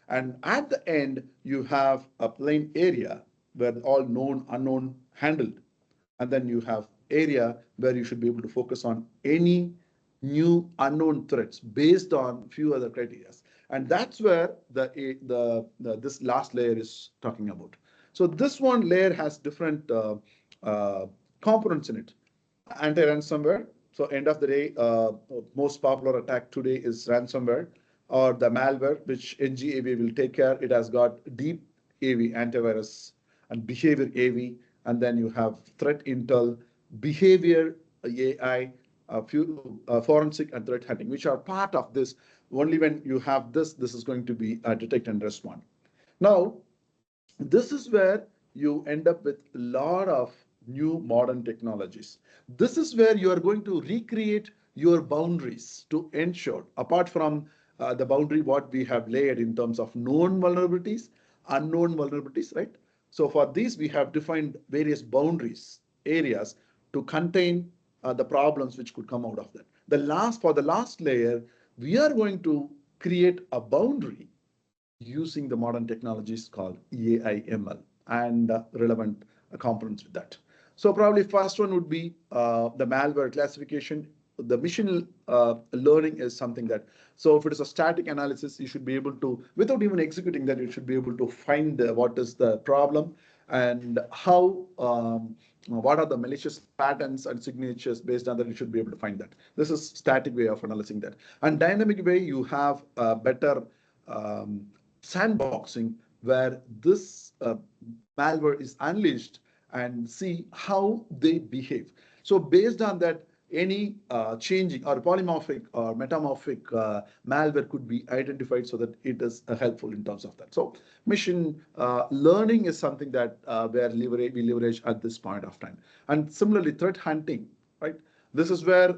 And at the end, you have a plain area where all known, unknown handled. And then you have area where you should be able to focus on any new unknown threats based on few other criteria. And that's where this last layer is talking about. So this one layer has different uh, components in it. Anti-ransomware. So end of the day, most popular attack today is ransomware or the malware, which NGAV will take care. It has got deep AV antivirus and behavior AV, and then you have threat intel, behavior AI, few forensic and threat hunting, which are part of this. Only when you have this, this is going to be a detect and respond. Now, this is where you end up with a lot of new modern technologies. This is where you are going to recreate your boundaries to ensure, apart from the boundary what we have layered in terms of known vulnerabilities, unknown vulnerabilities, right? So for these, we have defined various boundaries, areas to contain the problems which could come out of that. For the last layer, we are going to create a boundary using the modern technologies called AI/ML and relevant components with that. So probably first one would be the malware classification. The machine learning is something that, so if it is a static analysis, you should be able to, without even executing that, you should be able to find what is the problem and what are the malicious patterns and signatures. Based on that, you should be able to find that. This is static way of analyzing that. And dynamic way, you have better um, sandboxing where this malware is unleashed and see how they behave. So based on that, any changing or polymorphic or metamorphic malware could be identified so that it is helpful in terms of that. So machine learning is something that where we leverage at this point of time. And similarly, threat hunting, right? This is where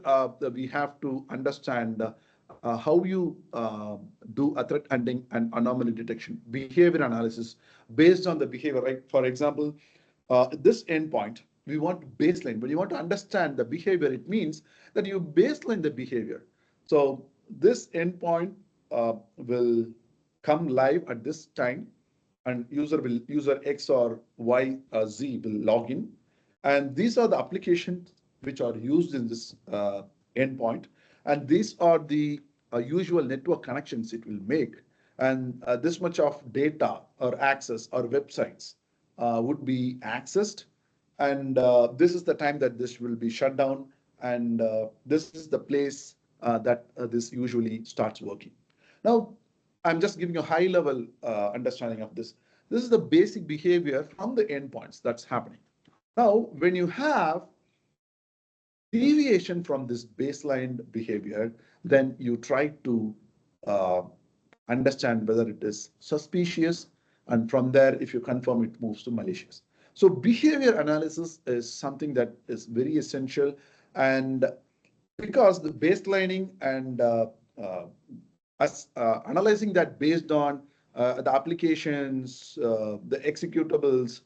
we have to understand how you do a threat hunting and anomaly detection, behavior analysis based on the behavior, right? For example, this endpoint, we want to baseline. When you want to understand the behavior, it means that you baseline the behavior. So this endpoint will come live at this time, and user X or Y Z will log in, and these are the applications which are used in this endpoint, and these are the usual network connections it will make, and this much of data or access or websites would be accessed, and this is the time that this will be shut down, and this is the place that this usually starts working. Now, I'm just giving you a high level understanding of this. This is the basic behavior from the endpoints that's happening. Now, when you have deviation from this baseline behavior, then you try to uh, understand whether it is suspicious, and from there, if you confirm, it moves to malicious. So behavior analysis is something that is very essential, and because the baselining and uh, us analyzing that based on the applications, the executables,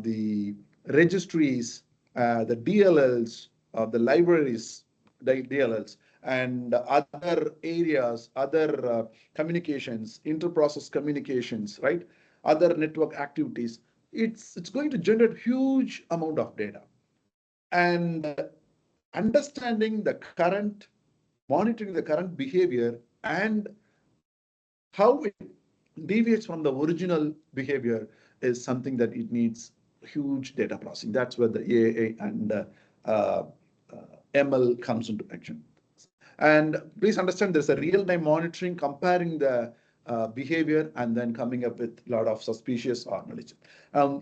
the registries, the DLLs, the libraries, the DLLs, and other areas, other communications, inter-process communications, right? Other network activities. It's going to generate huge amount of data, and understanding the current, monitoring the current behavior and how it deviates from the original behavior is something that it needs huge data processing. That's where the AI and uh, ML comes into action. And please understand there's a real-time monitoring, comparing the behavior and then coming up with a lot of suspicious or malicious.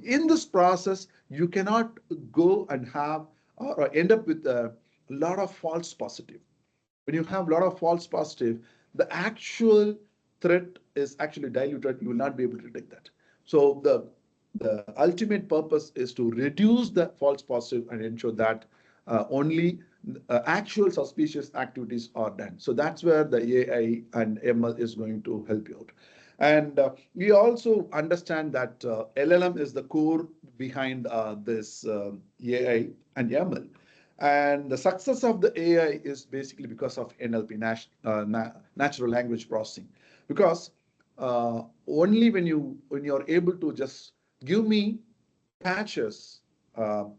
In this process, you cannot go and have or end up with a lot of false positive. When you have a lot of false positive, the actual threat is actually diluted. You will not be able to detect that. So the ultimate purpose is to reduce the false positive and ensure that only actual suspicious activities are done. So that's where the AI and ML is going to help you out. And we also understand that LLM is the core behind this AI and ML. And the success of the AI is basically because of NLP, natural language processing. Because only when you're able to just give me patches where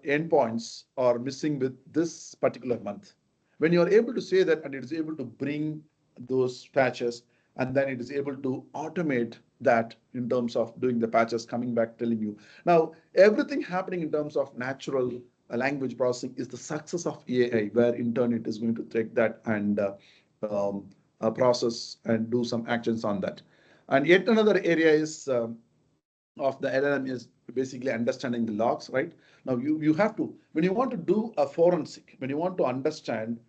endpoints are missing with this particular month. When you're able to say that and it is able to bring those patches, and then it is able to automate that in terms of doing the patches, coming back, telling you. Now, everything happening in terms of natural language processing is the success of AI, where in turn it is going to take that and um, process and do some actions on that. And yet another area is of the LLM is basically understanding the logs, right? Now you have to, when you want to do a forensic, when you want to understand,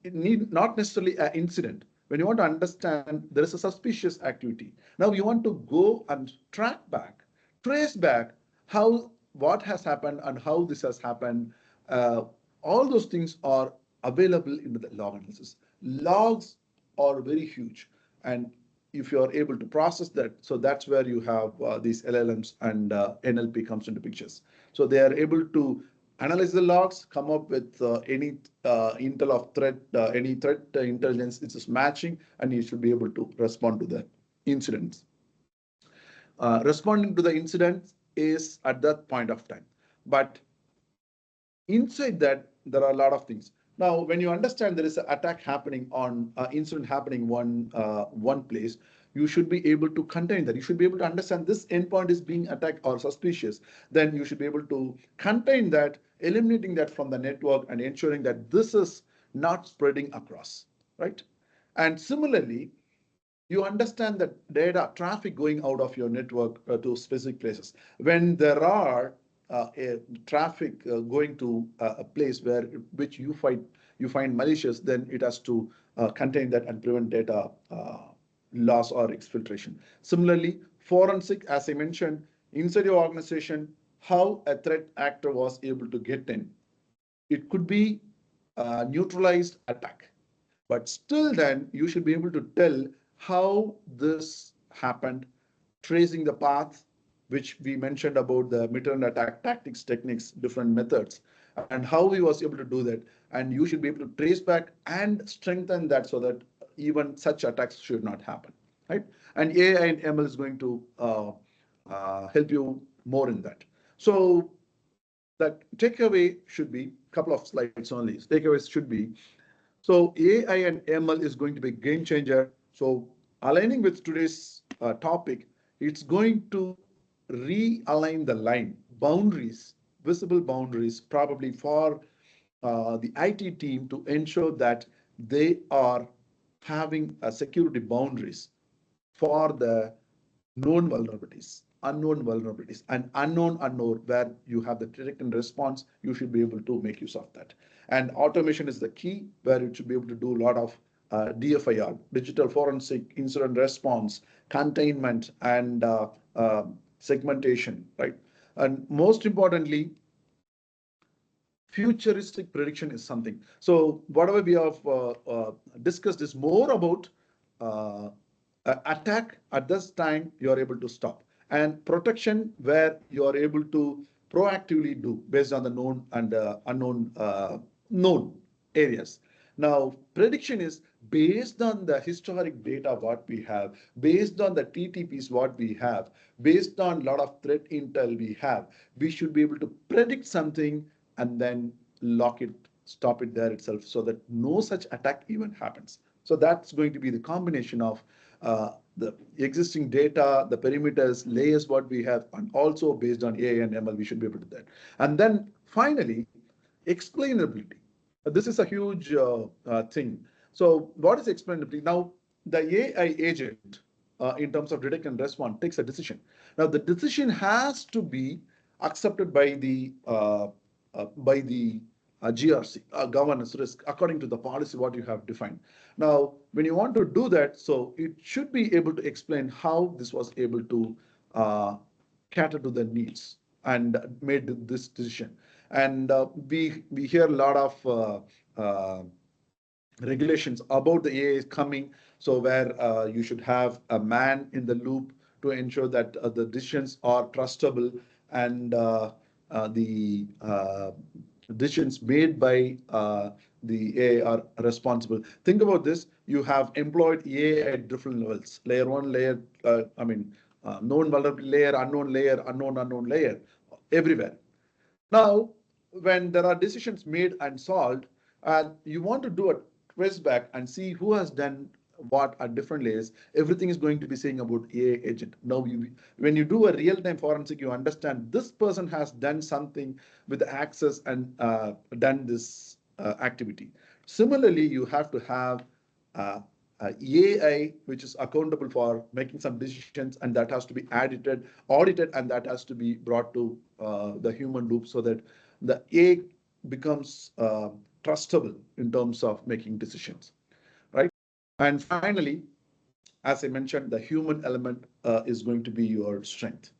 it need not necessarily an incident. When you want to understand there is a suspicious activity. Now you want to go and track back, trace back how, what has happened and how this has happened. Uh, all those things are available in the log analysis. Logs are very huge, and if you are able to process that, so that's where you have these LLMs and NLP comes into pictures. So they are able to analyze the logs, come up with any intel of threat, any threat intelligence, it's just matching, and you should be able to respond to the incidents. Responding to the incidents is at that point of time. But inside that, there are a lot of things. Now, when you understand there is an attack happening on incident happening one place, you should be able to contain that. You should be able to understand this endpoint is being attacked or suspicious. Then you should be able to contain that, eliminating that from the network and ensuring that this is not spreading across, right? And similarly, you understand that data traffic going out of your network to specific places. When there are traffic going to a place where which you find malicious, then it has to contain that and prevent data loss or exfiltration. Similarly, forensic, as I mentioned, inside your organization, how a threat actor was able to get in. It could be neutralized attack. But still, then you should be able to tell how this happened, tracing the path, which we mentioned about the mid-turn attack tactics, techniques, different methods, and how he was able to do that. And you should be able to trace back and strengthen that so that even such attacks should not happen, right? And AI and ML is going to help you more in that. So that takeaway should be a couple of slides only. Takeaways should be so AI and ML is going to be a game changer. So aligning with today's topic, it's going to realign the line, boundaries, visible boundaries, probably for the IT team to ensure that they are having security boundaries for the known vulnerabilities, unknown vulnerabilities, and unknown unknown, where you have the detect and response, you should be able to make use of that. And automation is the key, where you should be able to do a lot of DFIR, digital forensic incident response, containment, and segmentation, right? And most importantly, futuristic prediction is something. So whatever we have discussed is more about uh, attack at this time you are able to stop, and protection where you are able to proactively do based on the known and unknown known areas. Now, prediction is based on the historic data what we have, based on the TTPs what we have, based on a lot of threat intel we have. We should be able to predict something and then lock it, stop it there itself, so that no such attack even happens. So that's going to be the combination of the existing data, the perimeters, layers, what we have, and also based on AI and ML, we should be able to do that. And then finally, explainability. This is a huge thing. So what is explainability? Now, the AI agent, in terms of detect and respond, takes a decision. Now, the decision has to be accepted by the GRC, governance risk, according to the policy what you have defined. Now, when you want to do that, so it should be able to explain how this was able to uh, cater to the needs and made this decision. And we hear a lot of regulations about the AI is coming. So where you should have a man in the loop to ensure that the decisions are trustable, and the decisions made by the AI are responsible. Think about this. You have employed AI at different levels, layer one, layer, known vulnerability layer, unknown layer, everywhere. Now, when there are decisions made and solved, and you want to do a trace back and see who has done what at different layers, everything is going to be saying about AI agent. Now, when you do a real-time forensic, you understand this person has done something with access and done this activity. Similarly, you have to have uh, AI, which is accountable for making some decisions, and that has to be audited, and that has to be brought to the human loop so that the AI becomes trustable in terms of making decisions, right? And finally, as I mentioned, the human element is going to be your strength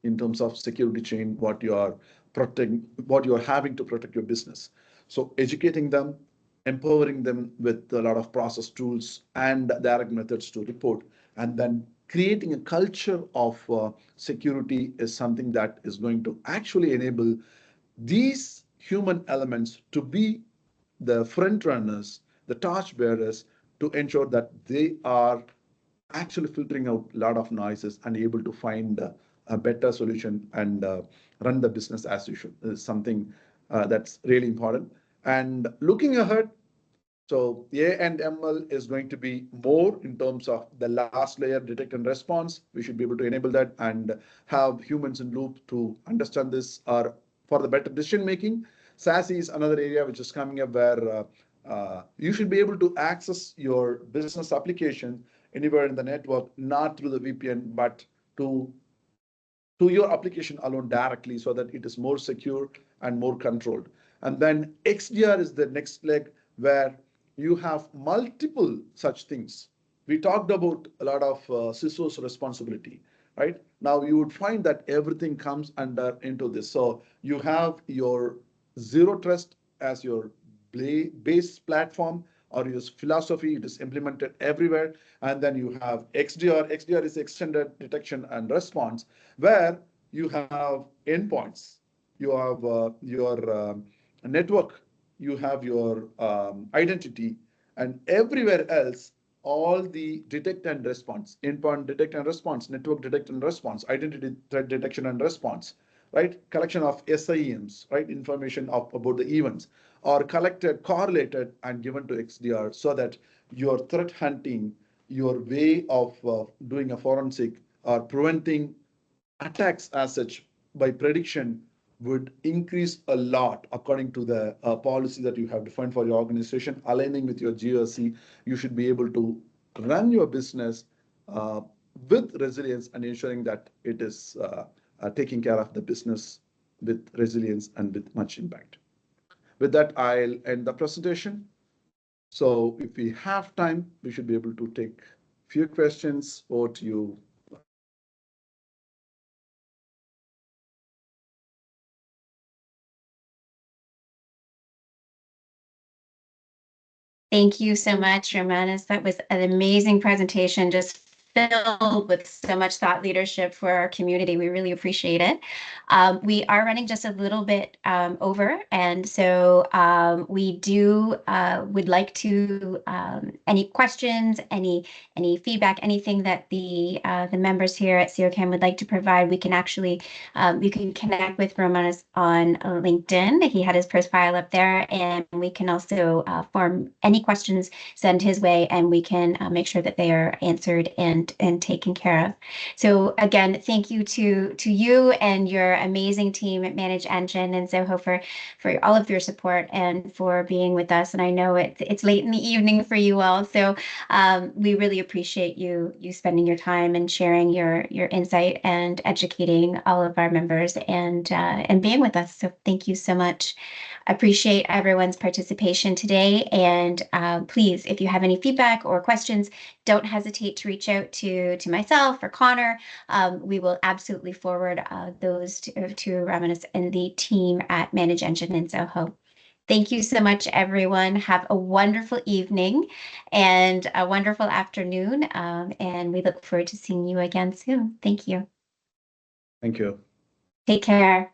in terms of security chain, what you are protecting, what you are having to protect your business. So educating them, empowering them with a lot of process tools and direct methods to report, and then creating a culture of security is something that is going to actually enable these human elements to be the front runners, the torch bearers, to ensure that they are actually filtering out a lot of noises and able to find a better solution and run the business as you should is something that's really important. And looking ahead, so A and ML is going to be more in terms of the last layer, detect and response. We should be able to enable that and have humans in loop to understand this or for the better decision making. SASE is another area which is coming up where you should be able to access your business application anywhere in the network, not through the VPN, but to your application alone directly so that it is more secure and more controlled. And then XDR is the next leg where you have multiple such things. We talked about a lot of CISO's responsibility, right? Now you would find that everything comes under into this. So you have your zero trust as your base platform or use philosophy. It is implemented everywhere. And then you have XDR. XDR is extended detection and response, where you have endpoints, you have your network, you have your identity, and everywhere else, all the detect and response, endpoint detect and response, network detect and response, identity threat detection and response, right? Collection of SIEMs, right? Information about the events are collected, correlated, and given to XDR so that your threat hunting, your way of doing a forensic or preventing attacks as such by prediction would increase a lot according to the policy that you have defined for your organization, aligning with your GRC. You should be able to run your business uh, with resilience and ensuring that it is taking care of the business with resilience and with much impact. With that, I'll end the presentation. So if we have time, we should be able to take few questions. Over to you. Thank you so much, Romanis. That was an amazing presentation, just filled with so much thought leadership for our community. We really appreciate it. We are running just a little bit over, and so we do would like to any questions, any feedback, anything that the members here at COCAM would like to provide. We can actually you can connect with Romanis on LinkedIn. He had his profile up there, and we can also form any questions, send his way, and we can make sure that they are answered and taken care of. So again, thank you to you and your amazing team at Manage Engine and Zoho for all of your support and for being with us. And I know it's late in the evening for you all, so we really appreciate you spending your time and sharing your insight and educating all of our members and being with us. So thank you so much. Appreciate everyone's participation today. And please, if you have any feedback or questions, don't hesitate to reach out to myself or Connor. We will absolutely forward those to Ramanas and the team at Manage Engine and Zoho. Thank you so much, everyone. Have a wonderful evening and a wonderful afternoon. And we look forward to seeing you again soon. Thank you. Thank you. Take care.